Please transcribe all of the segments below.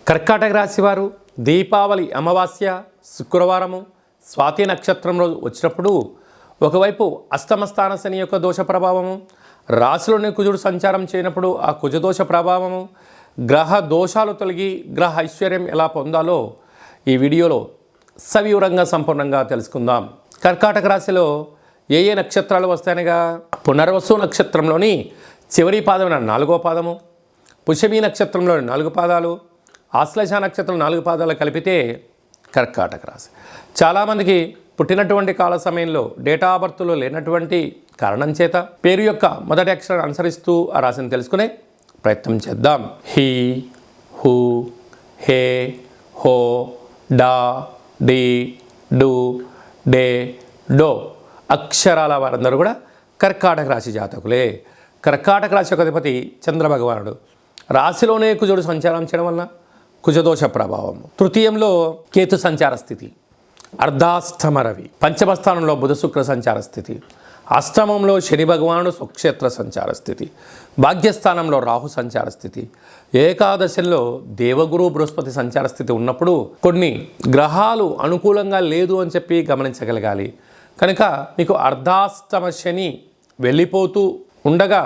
కర్కాటక రాశి వారు దీపావళి అమావాస్య శుక్రవారము స్వాతి నక్షత్రం రోజు వచ్చినప్పుడు ఒకవైపు అష్టమస్థాన శని యొక్క దోష ప్రభావము, రాశిలోని కుజుడు సంచారం చేయనప్పుడు ఆ కుజదోష ప్రభావము, గ్రహ దోషాలు తొలగి గ్రహ ఐశ్వర్యం ఎలా పొందాలో ఈ వీడియోలో సవివరంగా సంపూర్ణంగా తెలుసుకుందాం. కర్కాటక రాశిలో ఏ ఏ నక్షత్రాలు వస్తాయనగా పునర్వసు నక్షత్రంలోని చివరి పాదమైన 4వ పాదము, పుష్యమి నక్షత్రంలోని 4 పాదాలు, ఆశ్లేష నక్షత్రం 4 పాదాలు కలిపితే కర్కాటక రాశి. చాలామందికి పుట్టినటువంటి కాల సమయంలో డేటా ఆఫ్ బర్త్లో లేనటువంటి కారణం చేత పేరు యొక్క మొదటి అక్షరాన్ని అనుసరిస్తూ ఆ రాశిని తెలుసుకునే ప్రయత్నం చేద్దాం. హీ, హూ, హే, హో, డా, డి, డు, డే, డో అక్షరాల వారందరూ కూడా కర్కాటక రాశి జాతకులే. కర్కాటక రాశి యొక్క అధిపతి చంద్రభగవానుడు. రాశిలోనే కుజుడు సంచారం చేయడం వలన కుజదోష ప్రభావం. తృతీయంలో కేతు సంచార స్థితి, అర్ధాష్టమ రవి, పంచమ స్థానంలో బుధ శుక్ర సంచార స్థితి, అష్టమంలో శని భగవానుడు స్వక్షేత్ర సంచార స్థితి, భాగ్యస్థానంలో రాహు సంచార స్థితి, ఏకాదశంలో దేవగురు బృహస్పతి సంచార స్థితి ఉన్నప్పుడు కొన్ని గ్రహాలు అనుకూలంగా లేదు అని చెప్పి గమనించగలగాలి. కనుక మీకు అర్ధాష్టమ శని వెళ్ళిపోతూ ఉండగా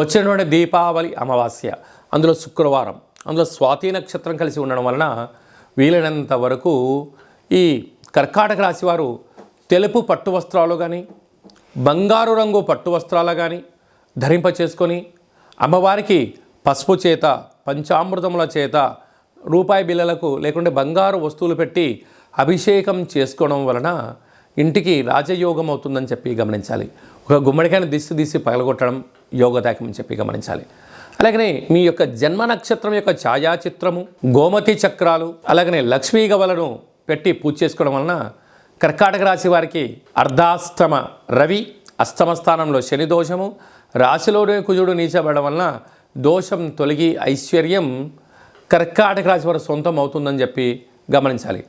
వచ్చినటువంటి దీపావళి అమావాస్య, అందులో శుక్రవారం, అందులో స్వాతి నక్షత్రం కలిసి ఉండడం వలన వీలైనంత వరకు ఈ కర్కాటక రాశి వారు తెలుపు పట్టు వస్త్రాలు కానీ బంగారు రంగు పట్టు వస్త్రాలు కానీ ధరింప చేసుకొని అమ్మవారికి పసుపు చేత పంచామృతముల చేత రూపాయి బిళ్ళలకు లేకుంటే బంగారు వస్తువులు పెట్టి అభిషేకం చేసుకోవడం వలన ఇంటికి రాజయోగం అవుతుందని చెప్పి గమనించాలి. ఒక గుమ్మడికాయని తీసి పగలగొట్టడం యోగదాయకం అని చెప్పి గమనించాలి. అలాగనే మీ యొక్క జన్మ నక్షత్రం యొక్క ఛాయాచిత్రము, గోమతి చక్రాలు, అలాగనే లక్ష్మీ గవలను పెట్టి పూజ చేసుకోవడం వలన కర్కాటక రాశి వారికి అర్ధాష్టమ రవి, అష్టమ స్థానంలో శని దోషము, రాశిలోనే కుజుడు నీచబడడం వలన దోషం తొలగి ఐశ్వర్యం కర్కాటక రాశి వారు సొంతం అవుతుందని చెప్పి గమనించాలి.